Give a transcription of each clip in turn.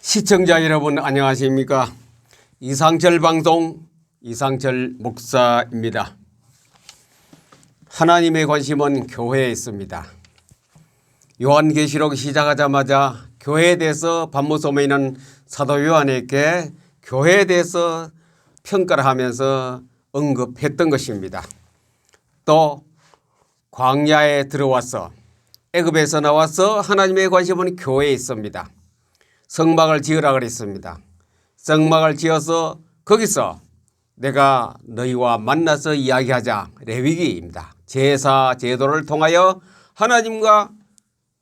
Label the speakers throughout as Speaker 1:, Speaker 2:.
Speaker 1: 시청자 여러분 안녕하십니까? 이상철 방송 이상철 목사입니다. 하나님의 관심은 교회에 있습니다. 요한계시록 시작하자마자 교회에 대해서 밤모섬에 있는 사도 요한에게 교회에 대해서 평가를 하면서 언급했던 것입니다. 또 광야에 들어와서 애굽에서 나와서 하나님의 관심은 교회에 있습니다. 성막을 지으라 그랬습니다. 성막을 지어서 거기서 내가 너희와 만나서 이야기하자. 레위기입니다. 제사 제도를 통하여 하나님과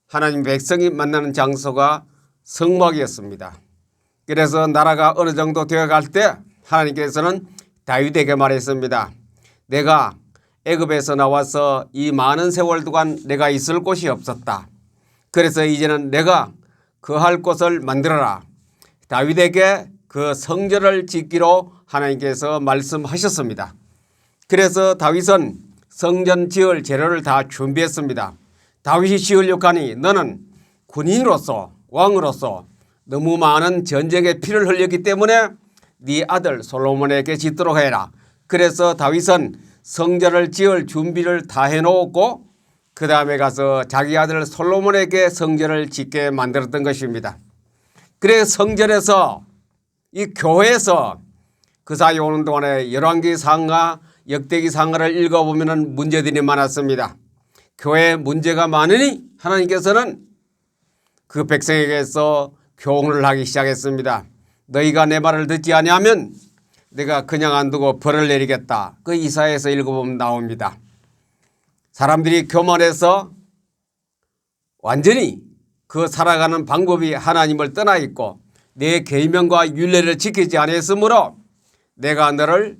Speaker 1: 하나님 백성이 만나는 장소가 성막이었습니다. 그래서 나라가 어느 정도 되어갈 때 하나님께서는 다윗에게 말했습니다. 내가 애굽에서 나와서 이 많은 세월 동안 내가 있을 곳이 없었다. 그래서 이제는 내가 거할 곳을 만들어라. 다윗에게 그 성전을 짓기로 하나님께서 말씀하셨습니다. 그래서 다윗은 성전 지을 재료를 다 준비했습니다. 다윗이 지으려고 하니 너는 군인으로서 왕으로서 너무 많은 전쟁에 피를 흘렸기 때문에 네 아들 솔로몬에게 짓도록 해라. 그래서 다윗은 성전을 지을 준비를 다 해놓고 그 다음에 가서 자기 아들 솔로몬에게 성전을 짓게 만들었던 것입니다. 그래서 성전에서 이 교회에서 그 사이 오는 동안에 열왕기 상하 역대기 상하를 읽어보면 문제들이 많았습니다. 교회에 문제가 많으니 하나님께서는 그 백성에게서 교훈을 하기 시작했습니다. 너희가 내 말을 듣지 아니하면 내가 그냥 안 두고 벌을 내리겠다. 그 이사야에서 읽어보면 나옵니다. 사람들이 교만해서 완전히 그 살아가는 방법이 하나님을 떠나 있고 내 계명과 율례를 지키지 않았으므로 내가 너를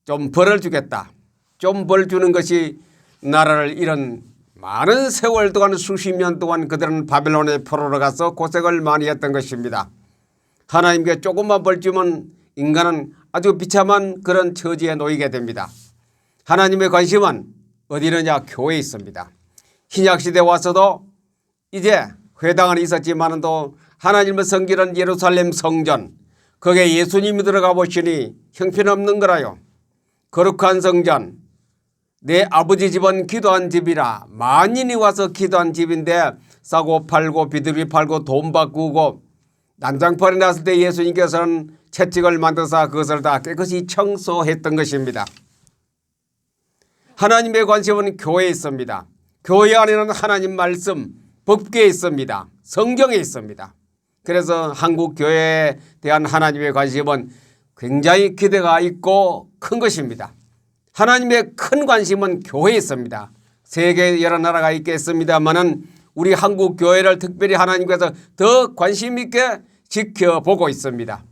Speaker 1: 좀 벌을 주겠다. 좀 벌 주는 것이 나라를 이런 많은 세월 동안 수십 년 동안 그들은 바벨론의 포로로 가서 고생을 많이 했던 것입니다. 하나님께 조금만 벌 주면 인간은 아주 비참한 그런 처지에 놓이게 됩니다. 하나님의 관심은 어디 있느냐? 교회에 있습니다. 신약시대 와서도 이제 회당은 있었지만 또 하나님을 섬기는 예루살렘 성전 거기에 예수님이 들어가 보시니 형편없는 거라요. 거룩한 성전 내 아버지 집은 기도한 집이라 만인이 와서 기도한 집인데 싸고 팔고 비둘기 팔고 돈 바꾸고 난장판이 났을 때 예수님께서는 채찍을 만들어서 그것을 다 깨끗이 청소했던 것입니다. 하나님의 관심은 교회에 있습니다. 교회 안에는 하나님 말씀, 법궤에 있습니다. 성경에 있습니다. 그래서 한국 교회에 대한 하나님의 관심은 굉장히 기대가 있고 큰 것입니다. 하나님의 큰 관심은 교회에 있습니다. 세계 여러 나라가 있겠습니다만은 우리 한국 교회를 특별히 하나님께서 더 관심 있게 지켜보고 있습니다.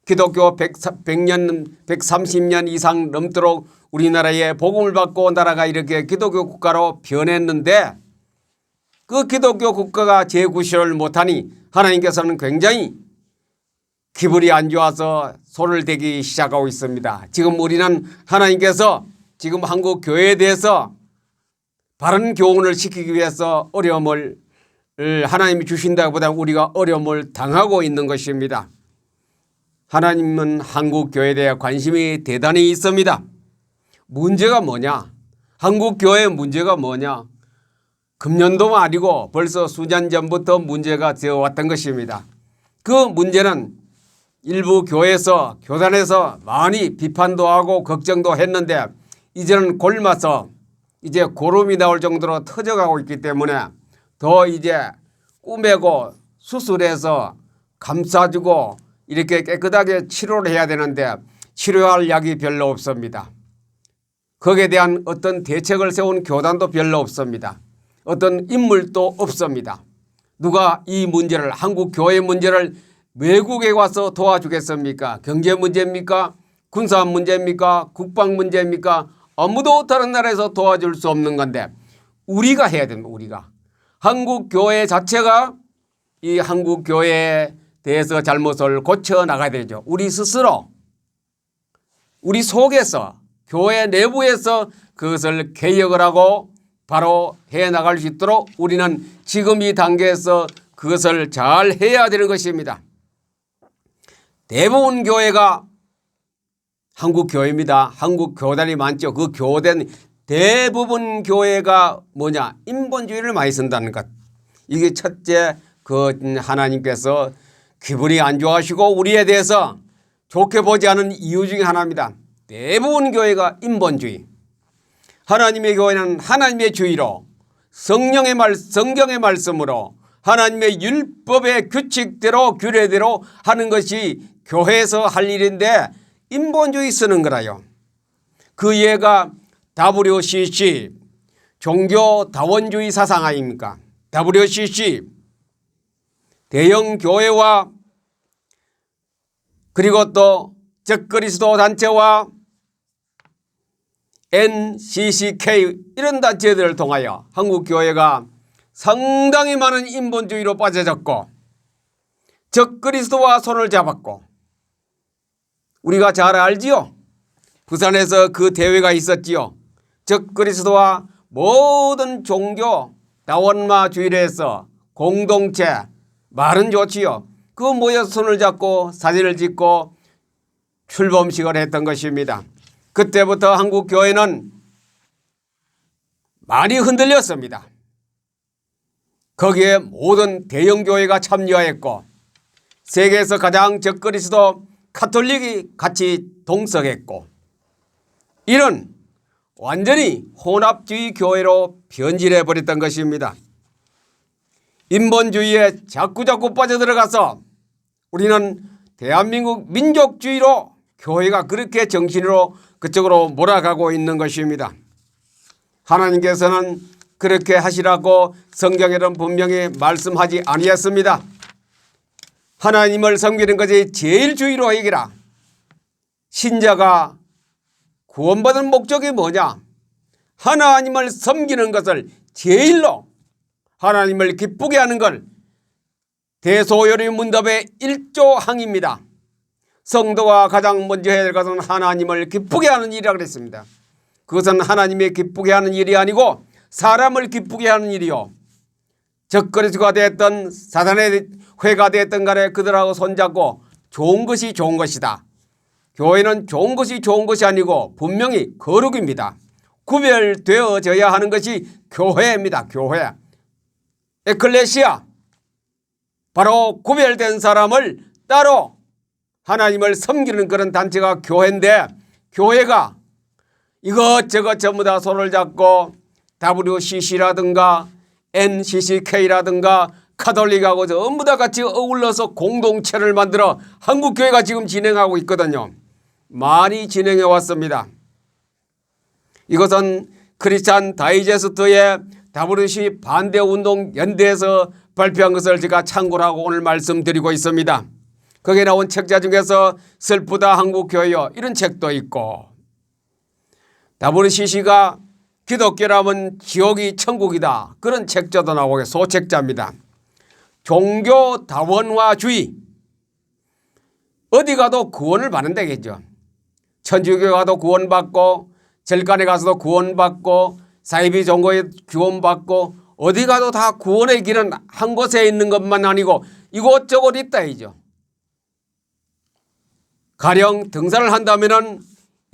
Speaker 1: 기독교 100년, 130년 이상 넘도록 우리나라에 복음을 받고 나라가 이렇게 기독교 국가로 변했는데 그 기독교 국가가 재구실을 못하니 하나님께서는 굉장히 기분이 안 좋아서 손을 대기 시작하고 있습니다. 지금 우리는 하나님께서 지금 한국 교회에 대해서 바른 교훈을 시키기 위해서 어려움을 하나님이 주신다기보다 우리가 어려움을 당하고 있는 것입니다. 하나님은 한국 교회에 대해 관심이 대단히 있습니다. 문제가 뭐냐? 한국 교회의 문제가 뭐냐? 금년도가 아니고 벌써 수년 전부터 문제가 되어 왔던 것입니다. 그 문제는 일부 교회에서 교단에서 많이 비판도 하고 걱정도 했는데 이제는 골마서 이제 고름이 나올 정도로 터져가고 있기 때문에 더 이제 꾸매고 수술해서 감싸주고 이렇게 깨끗하게 치료를 해야 되는데 치료할 약이 별로 없습니다. 거기에 대한 어떤 대책을 세운 교단도 별로 없습니다. 어떤 인물도 없습니다. 누가 이 문제를 한국 교회 문제를 외국에 와서 도와주겠습니까? 경제 문제입니까? 군사 문제입니까? 국방 문제입니까? 아무도 다른 나라에서 도와줄 수 없는 건데 우리가 해야 됩니다. 우리가. 한국 교회 자체가 이 한국 교회에 대해서 잘못을 고쳐 나가야 되죠. 우리 스스로 우리 속에서 교회 내부에서 그것을 개혁을 하고 바로 해나갈 수 있도록 우리는 지금 이 단계에서 그것을 잘 해야 되는 것입니다. 대부분 교회가 한국 교회입니다. 한국 교단이 많죠. 그 교단 대부분 교회가 뭐냐? 인본주의를 많이 쓴다는 것. 이게 첫째 그 하나님께서 기분이 안 좋아하시고 우리에 대해서 좋게 보지 않은 이유 중에 하나입니다. 대부분 교회가 인본주의. 하나님의 교회는 하나님의 주의로 성경의 말씀으로 하나님의 율법의 규칙대로 규례대로 하는 것이 교회에서 할 일인데 인본주의 쓰는 거라요. 그 예가 WCC 종교다원주의 사상 아닙니까? WCC 대형 교회와 그리고 또 적그리스도 단체와 NCCK 이런 단체들을 통하여 한국 교회가 상당히 많은 인본주의로 빠져졌고 적그리스도와 손을 잡았고 우리가 잘 알지요. 부산에서 그 대회가 있었지요. 적그리스도와 모든 종교 다원마주의를 해서 공동체 말은 좋지요. 그 모여서 손을 잡고 사진을 찍고 출범식을 했던 것입니다. 그때부터 한국 교회는 많이 흔들렸습니다. 거기에 모든 대형 교회가 참여했고 세계에서 가장 적그리스도 카톨릭이 같이 동석했고 이런 완전히 혼합주의 교회로 변질해 버렸던 것입니다. 인본주의에 자꾸자꾸 빠져들어가서 우리는 대한민국 민족주의로 교회가 그렇게 정신으로 그쪽으로 몰아가고 있는 것입니다. 하나님께서는 그렇게 하시라고 성경에는 분명히 말씀하지 아니했습니다. 하나님을 섬기는 것이 제일 주의로 여기라. 신자가 구원받은 목적이 뭐냐? 하나님을 섬기는 것을 제일로 하나님을 기쁘게 하는 걸 대소요리 문답의 1조 항입니다. 성도가 가장 먼저 해야 될 것은 하나님을 기쁘게 하는 일이라고 그랬습니다. 그것은 하나님의 기쁘게 하는 일이 아니고 사람을 기쁘게 하는 일이요. 적그리스도가 됐던 사단의 회가 됐던 간에 그들하고 손잡고 좋은 것이 좋은 것이다. 교회는 좋은 것이 좋은 것이 아니고 분명히 거룩입니다. 구별되어져야 하는 것이 교회입니다. 교회. 에클레시아. 바로 구별된 사람을 따로 하나님을 섬기는 그런 단체가 교회인데 교회가 이것저것 전부 다 손을 잡고 WCC라든가 NCCK라든가 카톨릭하고 전부 다 같이 어울러서 공동체를 만들어 한국교회가 지금 진행하고 있거든요. 많이 진행해 왔습니다. 이것은 크리스찬 다이제스트의 WC 반대운동 연대에서 발표한 것을 제가 참고를 하고 오늘 말씀드리고 있습니다. 거기에 나온 책자 중에서 슬프다 한국교회요 이런 책도 있고 WCC가 기독교라면 지옥이 천국이다 그런 책자도 나오고 소책자입니다. 종교다원화주의 어디 가도 구원을 받는 데겠죠. 천주교에 가도 구원받고 절간에 가서도 구원받고 사이비 종교에 구원받고 어디 가도 다 구원의 길은 한 곳에 있는 것만 아니고 이곳저곳 있다 이죠. 가령 등산을 한다면은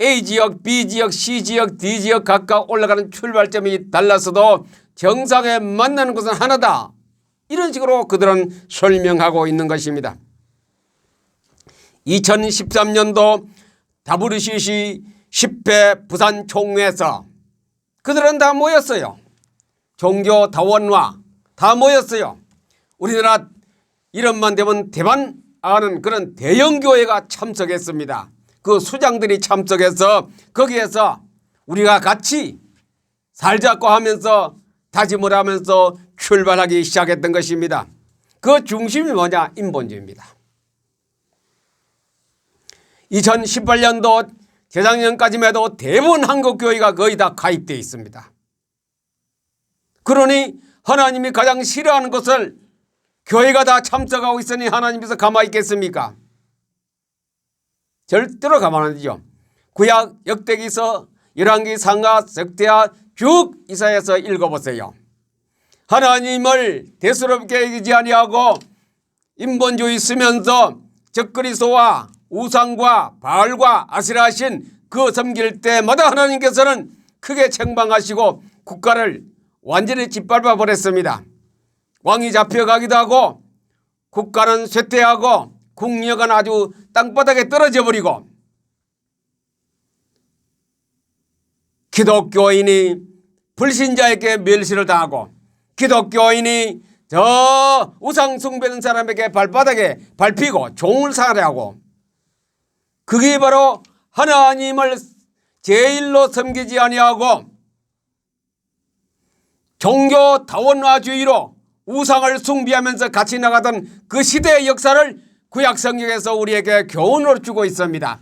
Speaker 1: A지역, B지역, C지역, D지역 각각 올라가는 출발점이 달라서도 정상에 만나는 곳은 하나다. 이런 식으로 그들은 설명하고 있는 것입니다. 2013년도 WCC 10회 부산 총회에서 그들은 다 모였어요. 종교 다원화 다 모였어요. 우리나라 이름만 되면 대만 아는 그런 대형 교회가 참석했습니다. 그 수장들이 참석해서 거기에서 우리가 같이 살자고 하면서 다짐을 하면서 출발하기 시작했던 것입니다. 그 중심이 뭐냐? 인본주의입니다. 2018년도 재작년까지만 해도 대부분 한국교회가 거의 다 가입되어 있습니다. 그러니 하나님이 가장 싫어하는 것을 교회가 다 참석하고 있으니 하나님께서 가만히 있겠습니까? 절대로 가만 안 두죠. 구약 역대기서 열왕기 상하 석대하 쭉 이사야서 읽어보세요. 하나님을 대수롭게 여기지 아니하고 인본주의 쓰면서 적그리스도와 우상과 바알과 아세라 신 그 섬길 때마다 하나님께서는 크게 책망하시고 국가를 완전히 짓밟아 버렸습니다. 왕이 잡혀가기도 하고 국가는 쇠퇴하고 국력은 아주 땅바닥에 떨어져 버리고 기독교인이 불신자에게 멸시를 당하고 기독교인이 저 우상 숭배하는 사람에게 발바닥에 밟히고 종을 살해하고 그게 바로 하나님을 제일로 섬기지 아니하고 종교 다원화주의로 우상을 숭배하면서 같이 나가던 그 시대의 역사를 구약 성경에서 우리에게 교훈을 주고 있습니다.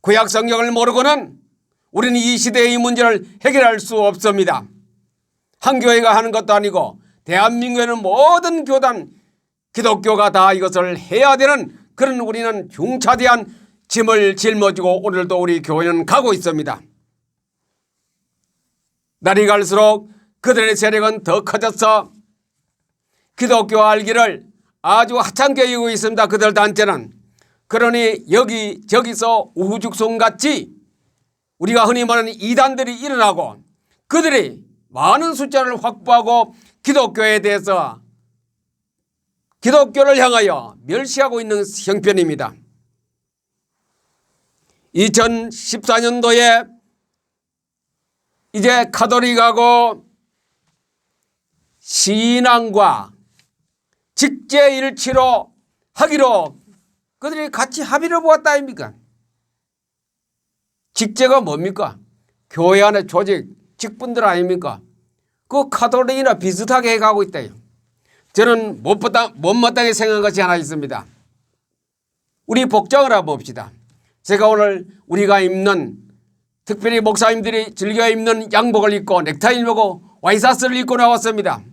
Speaker 1: 구약 성경을 모르고는 우리는 이 시대의 문제를 해결할 수 없습니다. 한 교회가 하는 것도 아니고 대한민국에는 모든 교단 기독교가 다 이것을 해야 되는 그런 우리는 중차대한 짐을 짊어지고 오늘도 우리 교회는 가고 있습니다. 날이 갈수록 그들의 세력은 더 커져서 기독교 알기를 아주 하찮게 여기고 있습니다. 그들 단체는. 그러니 여기저기서 우후죽순같이 우리가 흔히 말하는 이단들이 일어나고 그들이 많은 숫자를 확보하고 기독교에 대해서 기독교를 향하여 멸시하고 있는 형편입니다. 2014년도에 이제 가톨릭하고 신앙과 직제일치로 하기로 그들이 같이 합의를 보았다 아닙니까? 직제가 뭡니까? 교회 안의 조직, 직분들 아닙니까? 그 가톨릭이나 비슷하게 해가고 있대요. 저는 못마땅하게 생각한 것이 하나 있습니다. 우리 복장을 한번 봅시다. 제가 오늘 우리가 입는 특별히 목사님들이 즐겨 입는 양복을 입고 넥타이를 메고 와이셔츠를 입고 나왔습니다.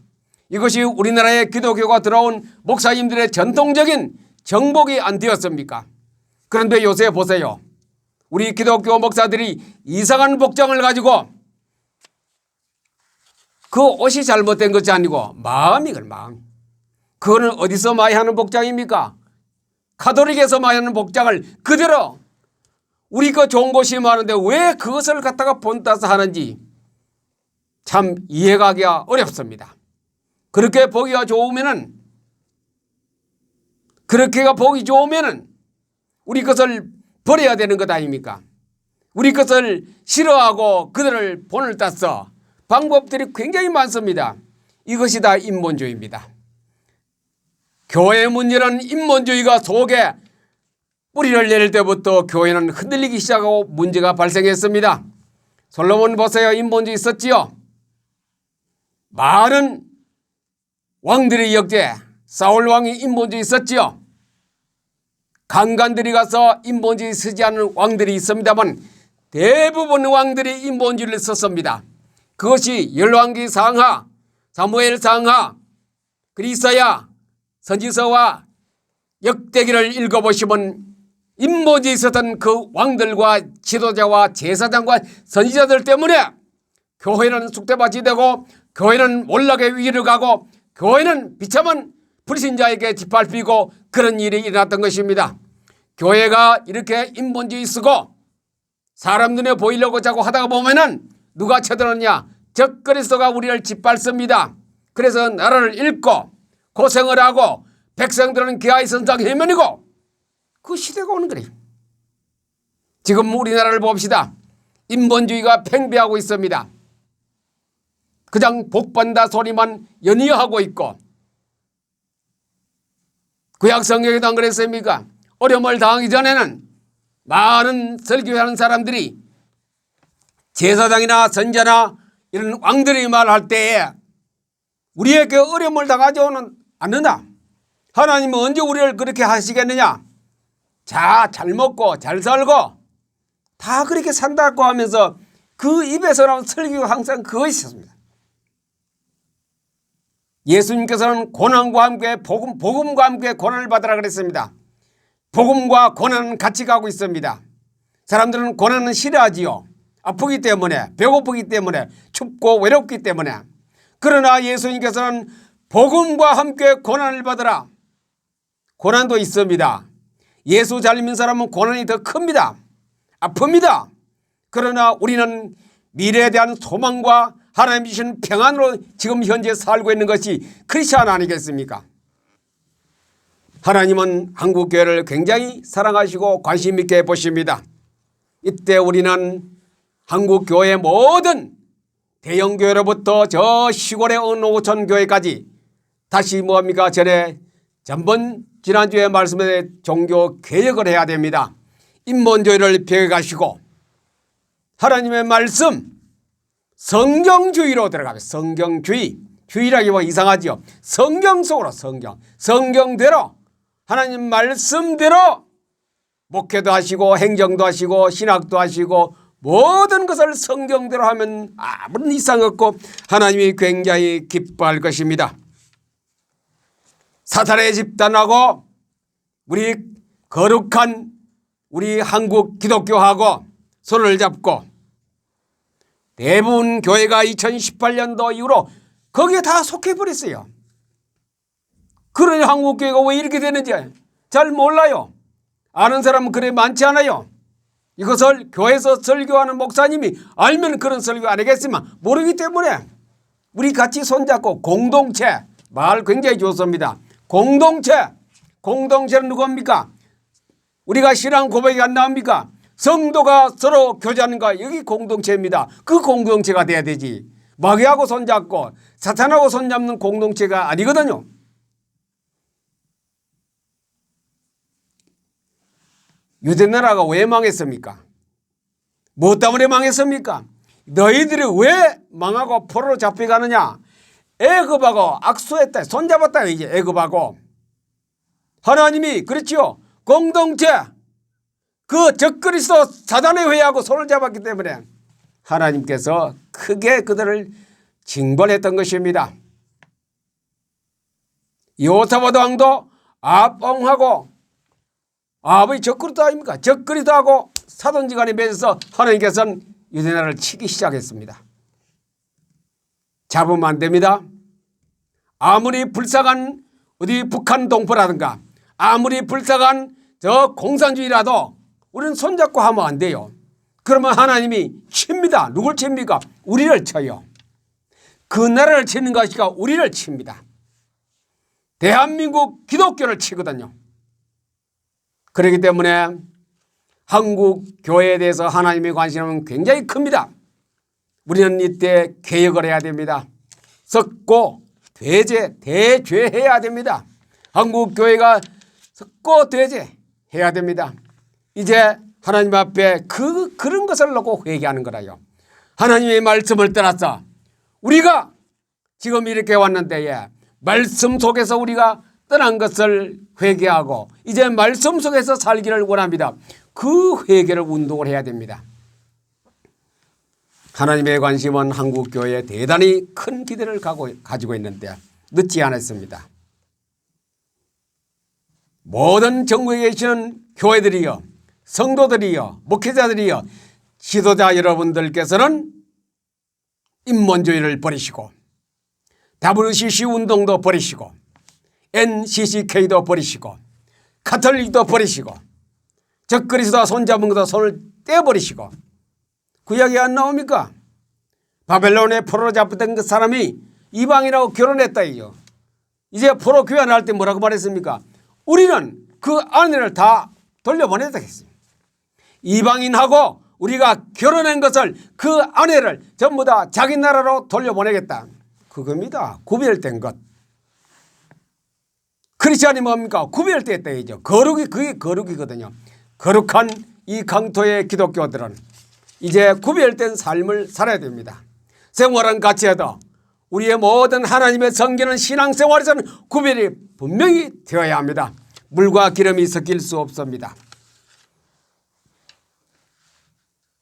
Speaker 1: 이것이 우리나라의 기독교가 들어온 목사님들의 전통적인 정복이 안 되었습니까? 그런데 요새 보세요. 우리 기독교 목사들이 이상한 복장을 가지고 그 옷이 잘못된 것이 아니고 마음이걸 마음. 그거는 어디서 많이 하는 복장입니까? 가톨릭에서 많이 하는 복장을 그대로 우리 거 좋은 곳이 많은데 왜 그것을 갖다가 본따서 하는지 참 이해가 하기가 어렵습니다. 그렇게 보기가 좋으면은 그렇게가 보기 좋으면은 우리 것을 버려야 되는 것 아닙니까? 우리 것을 싫어하고 그들을 본을 따서 방법들이 굉장히 많습니다. 이것이 다 인본주의입니다. 교회 문제는 인본주의가 속에 뿌리를 내릴 때부터 교회는 흔들리기 시작하고 문제가 발생했습니다. 솔로몬 보세요. 인본주의 있었지요. 많은 왕들의 역대 사울 왕이 인본주의 있었지요. 강간들이 가서 인본주의 쓰지 않은 왕들이 있습니다만 대부분 왕들이 인본주의를 썼습니다. 그것이 열왕기 상하, 사무엘 상하, 그리스야, 선지서와 역대기를 읽어보시면 인본주의 있었던 그 왕들과 지도자와 제사장과 선지자들 때문에 교회는 쑥대밭이 되고 교회는 몰락의 위기를 가고 교회는 비참한 불신자에게 짓밟히고 그런 일이 일어났던 것입니다. 교회가 이렇게 인본주의 쓰고 사람 눈에 보이려고 자꾸 하다가 보면은 누가 쳐들었냐? 적그리스도가 우리를 짓밟습니다. 그래서 나라를 잃고 고생을 하고 백성들은 기아의 선상 해면이고 그 시대가 오는 거래요. 지금 우리나라를 봅시다. 인본주의가 팽배하고 있습니다. 그냥 복받는다 소리만 연이어하고 있고 구약 성경에도 안 그랬습니까? 어려움을 당하기 전에는 많은 설교하는 사람들이 제사장이나 선자나 이런 왕들이 말할 때에 우리에게 어려움을 당하지 않는다. 하나님은 언제 우리를 그렇게 하시겠느냐? 자, 잘 먹고 잘 살고 다 그렇게 산다고 하면서 그 입에서 나온 설교가 항상 그거 있었습니다. 예수님께서는 고난과 함께 복음과 함께 고난을 받으라 그랬습니다. 복음과 고난은 같이 가고 있습니다. 사람들은 고난은 싫어하지요. 아프기 때문에, 배고프기 때문에, 춥고 외롭기 때문에. 그러나 예수님께서는 복음과 함께 고난을 받으라. 고난도 있습니다. 예수 잘 믿는 사람은 고난이 더 큽니다. 아픕니다. 그러나 우리는 미래에 대한 소망과 하나님 주신 평안으로 지금 현재 살고 있는 것이 크리스찬 아니겠습니까? 하나님은 한국교회를 굉장히 사랑하시고 관심 있게 보십니다. 이때 우리는 한국교회 모든 대형교회로부터 저 시골의 어느 오천교회까지 다시 뭡니까? 지난주에 말씀에 종교 개혁을 해야 됩니다. 인본주의를 펴가시고 하나님의 말씀 성경주의로 들어가면 성경주의, 주의라기보다 이상하지요. 성경 속으로 성경대로 하나님 말씀대로 목회도 하시고 행정도 하시고 신학도 하시고 모든 것을 성경대로 하면 아무런 이상 없고 하나님이 굉장히 기뻐할 것입니다. 사탄의 집단하고 우리 거룩한 우리 한국 기독교하고 손을 잡고 대부분 교회가 2018년도 이후로 거기에 다 속해버렸어요. 그러니 한국교회가 왜 이렇게 되는지 잘 몰라요. 아는 사람은 그래 많지 않아요. 이것을 교회에서 설교하는 목사님이 알면 그런 설교 안 하겠지만 모르기 때문에 우리 같이 손잡고 공동체, 말 굉장히 좋습니다. 공동체는 누굽니까? 우리가 신앙 고백이 안 나옵니까? 성도가 서로 교제하는 거 여기 공동체입니다. 그 공동체가 돼야 되지. 마귀하고 손잡고 사탄하고 손잡는 공동체가 아니거든요. 유대나라가 왜 망했습니까? 무엇 때문에 망했습니까? 너희들이 왜 망하고 포로로 잡혀가느냐? 애굽하고 악수했다. 손잡았다. 이제 애굽하고. 하나님이 그렇지요. 공동체 그 적그리스도 사단의 회하고 손을 잡았기 때문에 하나님께서 크게 그들을 징벌했던 것입니다. 여호사밧 왕도 아합하고 아합의 적그리스도 아닙니까? 적그리스도하고 사돈지간에 맺어서 하나님께서는 유대나라를 치기 시작했습니다. 잡으면 안 됩니다. 아무리 불쌍한 어디 북한 동포라든가 아무리 불쌍한 저 공산주의라도 우리는 손잡고 하면 안 돼요. 그러면 하나님이 칩니다. 누굴 칩니까? 우리를 쳐요. 그 나라를 치는 것이가 우리를 칩니다. 대한민국 기독교를 치거든요. 그렇기 때문에 한국 교회에 대해서 하나님의 관심은 굉장히 큽니다. 우리는 이때 개혁을 해야 됩니다. 섞고 대죄해야 됩니다. 한국 교회가 섞고 대죄해야 됩니다. 이제 하나님 앞에 그런 것을 놓고 회개하는 거라요. 하나님의 말씀을 떠나서 우리가 지금 이렇게 왔는데 말씀 속에서 우리가 떠난 것을 회개하고 이제 말씀 속에서 살기를 원합니다. 그 회개를 운동을 해야 됩니다. 하나님의 관심은 한국교회에 대단히 큰 기대를 가지고 있는데 늦지 않았습니다. 모든 전국에 계시는 교회들이요, 성도들이요, 목회자들이요, 지도자 여러분들께서는 인본주의를 버리시고 WCC 운동도 버리시고 NCCK도 버리시고 카톨릭도 버리시고 적그리스도와 손잡은 것도 손을 떼버리시고 그 이야기 안 나옵니까? 바벨론에 포로로 잡혔던 그 사람이 이방인하고 결혼했다 이요. 이제 포로 귀환할 때 뭐라고 말했습니까? 우리는 그 아내를 다 돌려보내다 했습니다. 이방인하고 우리가 결혼한 것을 그 아내를 전부 다 자기 나라로 돌려보내겠다. 그겁니다. 구별된 것. 크리스찬이 뭡니까? 구별됐다 이죠. 거룩이 그게 거룩이거든요. 거룩한 이 강토의 기독교들은 이제 구별된 삶을 살아야 됩니다. 생활은 같이 해도 우리의 모든 하나님의 섬기는 신앙생활에서는 구별이 분명히 되어야 합니다. 물과 기름이 섞일 수 없습니다.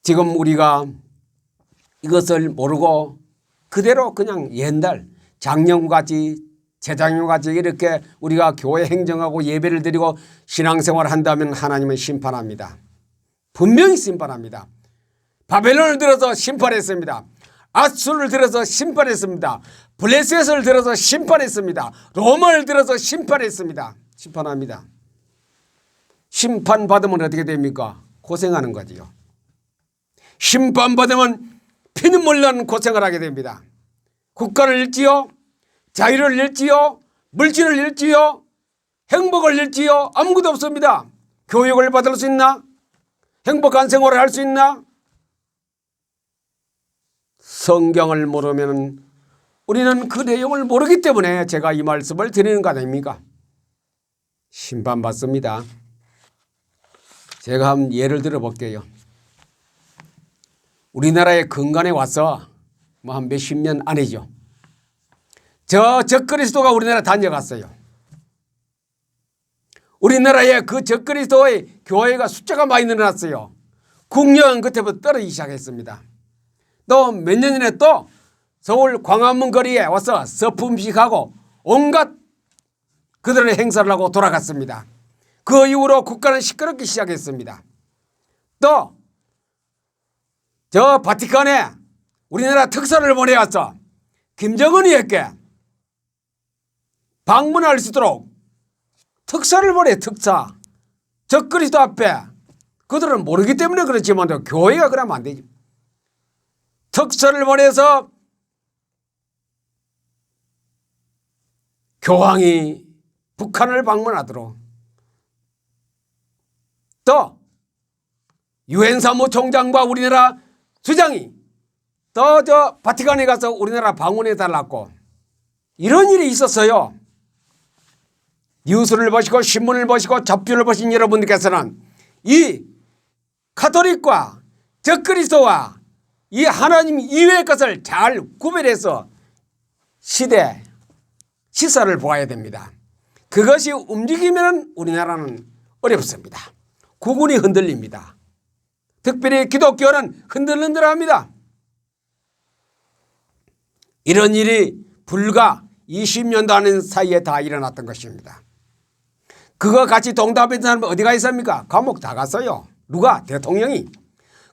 Speaker 1: 지금 우리가 이것을 모르고 그대로 그냥 옛날 작년같이 재작년같이 이렇게 우리가 교회 행정하고 예배를 드리고 신앙생활을 한다면 하나님은 심판합니다. 분명히 심판합니다. 바벨론을 들어서 심판했습니다. 아수를 들어서 심판했습니다. 블레셋을 들어서 심판했습니다. 로마를 들어서 심판했습니다. 심판합니다. 심판받으면 어떻게 됩니까? 고생하는 거지요. 심판받으면 피눈물 나는 고생을 하게 됩니다. 국가를 잃지요, 자유를 잃지요, 물질을 잃지요, 행복을 잃지요. 아무것도 없습니다. 교육을 받을 수 있나? 행복한 생활을 할 수 있나? 성경을 모르면 우리는 그 내용을 모르기 때문에 제가 이 말씀을 드리는 거 아닙니까? 심판받습니다. 제가 한 예를 들어 볼게요. 우리나라의 근간에 와서 뭐 한 몇십 년 안이죠. 저 적그리스도가 우리나라 다녀갔어요. 우리나라에 그 적그리스도의 교회가 숫자가 많이 늘어났어요. 국력은 그때부터 떨어지기 시작했습니다. 또 몇 년 전에 또 서울 광화문 거리에 와서 서품식하고 온갖 그들의 행사를 하고 돌아갔습니다. 그 이후로 국가는 시끄럽기 시작했습니다. 또 저 바티칸에 우리나라 특사를 보내왔어. 김정은이에게 방문할 수 있도록 특사를 보내. 특사. 적그리스도 앞에. 그들은 모르기 때문에 그렇지만 교회가 그러면 안 되지. 특사를 보내서 교황이 북한을 방문하도록, 또 유엔 사무총장과 우리나라 수장이 또 저 바티칸에 가서 우리나라 방문해 달라고, 이런 일이 있었어요. 뉴스를 보시고 신문을 보시고 잡지를 보신 여러분들께서는 이 가톨릭과 적그리스도와 이 하나님 이외의 것을 잘 구별해서 시사를 보아야 됩니다. 그것이 움직이면 우리나라는 어렵습니다. 국운이 흔들립니다. 특별히 기독교는 흔들흔들합니다. 이런 일이 불과 20년도 안 사이에 다 일어났던 것입니다. 그거 같이 동답했던 사람은 어디가 있습니까? 감옥 다 갔어요. 누가? 대통령이.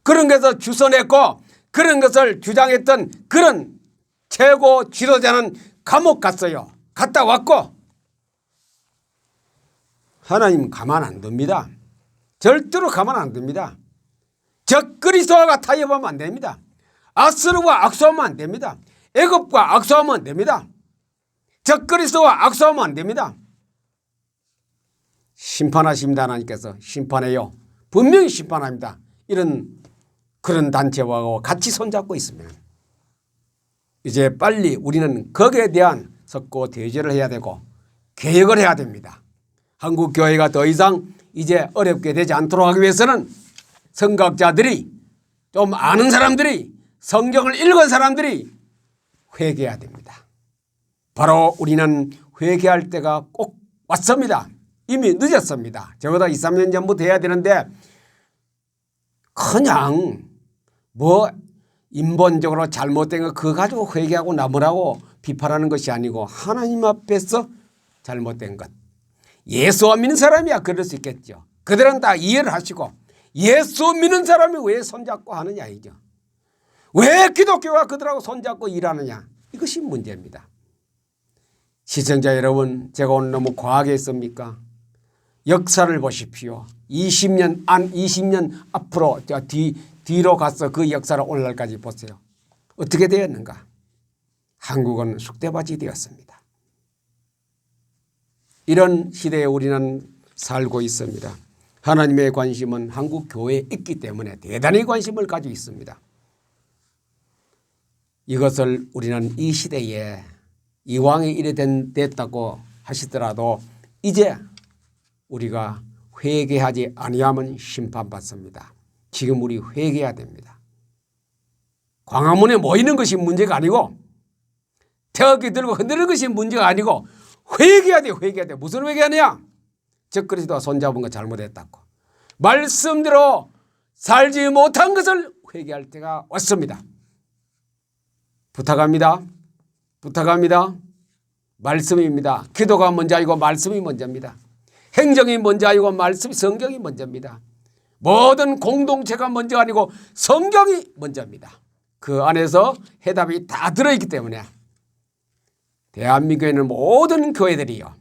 Speaker 1: 그런 것을 주선했고 그런 것을 주장했던 그런 최고 지도자는 감옥 갔어요. 갔다 왔고, 하나님 가만 안 둡니다. 절대로 가만 안 둡니다. 적그리스도와 타협하면 안 됩니다. 아스르와 악수하면 안 됩니다. 애굽과 악수하면 안 됩니다. 적그리스도와 악수하면 안 됩니다. 심판하십니다. 하나님께서 심판해요. 분명히 심판합니다. 그런 단체와 같이 손잡고 있으면 이제 빨리 우리는 거기에 대한 석고 대죄를 해야 되고 개혁을 해야 됩니다. 한국 교회가 더 이상 이제 어렵게 되지 않도록 하기 위해서는 선각자들이, 좀 아는 사람들이, 성경을 읽은 사람들이 회개해야 됩니다. 바로 우리는 회개할 때가 꼭 왔습니다. 이미 늦었습니다. 적어도 2, 3년 전부터 해야 되는데 그냥 뭐 인본적으로 잘못된 거 그거 가지고 회개하고 남으라고 비판하는 것이 아니고 하나님 앞에서 잘못된 것. 예수 믿는 사람이야 그럴 수 있겠죠. 그들은 다 이해를 하시고 예수 믿는 사람이 왜 손잡고 하느냐 이죠. 왜 기독교가 그들하고 손잡고 일하느냐, 이것이 문제입니다. 시청자 여러분, 제가 오늘 너무 과하게 했습니까? 역사를 보십시오. 20년 앞으로 뒤로 가서 그 역사를 오늘날까지 보세요. 어떻게 되었는가? 한국은 쑥대밭이 되었습니다. 이런 시대에 우리는 살고 있습니다. 하나님의 관심은 한국 교회에 있기 때문에 대단히 관심을 가지고 있습니다. 이것을 우리는 이 시대에 이왕에 이래 됐다고 하시더라도 이제 우리가 회개하지 아니하면 심판받습니다. 지금 우리 회개해야 됩니다. 광화문에 모이는 것이 문제가 아니고 태극기 들고 흔드는 것이 문제가 아니고 회개해야 돼. 회개해야 돼. 무슨 회개하냐? 적그리스도와 손잡은 거 잘못했다고. 말씀대로 살지 못한 것을 회개할 때가 왔습니다. 부탁합니다. 부탁합니다. 말씀입니다. 기도가 먼저 아니고 말씀이 먼저입니다. 행정이 먼저 아니고 말씀, 성경이 먼저입니다. 모든 공동체가 먼저 아니고 성경이 먼저입니다. 그 안에서 해답이 다 들어있기 때문에 대한민국에는 모든 교회들이요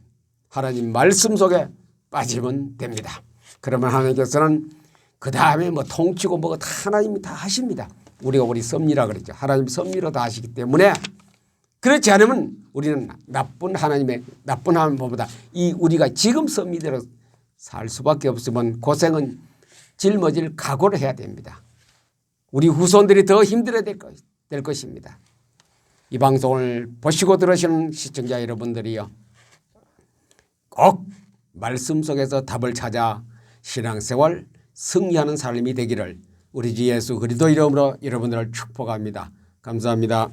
Speaker 1: 하나님 말씀 속에 빠지면 됩니다. 그러면 하나님께서는 그 다음에 뭐 통치고 뭐가 다 하나님이 다 하십니다. 우리가 우리 섭리라 그러죠. 하나님 섭리로 다 하시기 때문에 그렇지 않으면 우리는 나쁜 하나님보다 이 우리가 지금 섭리대로 살 수밖에 없으면 고생은 짊어질 각오를 해야 됩니다. 우리 후손들이 더 힘들어야 될 것입니다. 이 방송을 보시고 들으시는 시청자 여러분들이요, 꼭 말씀 속에서 답을 찾아 신앙생활 승리하는 삶이 되기를 우리 주 예수 그리스도 이름으로 여러분들을 축복합니다. 감사합니다.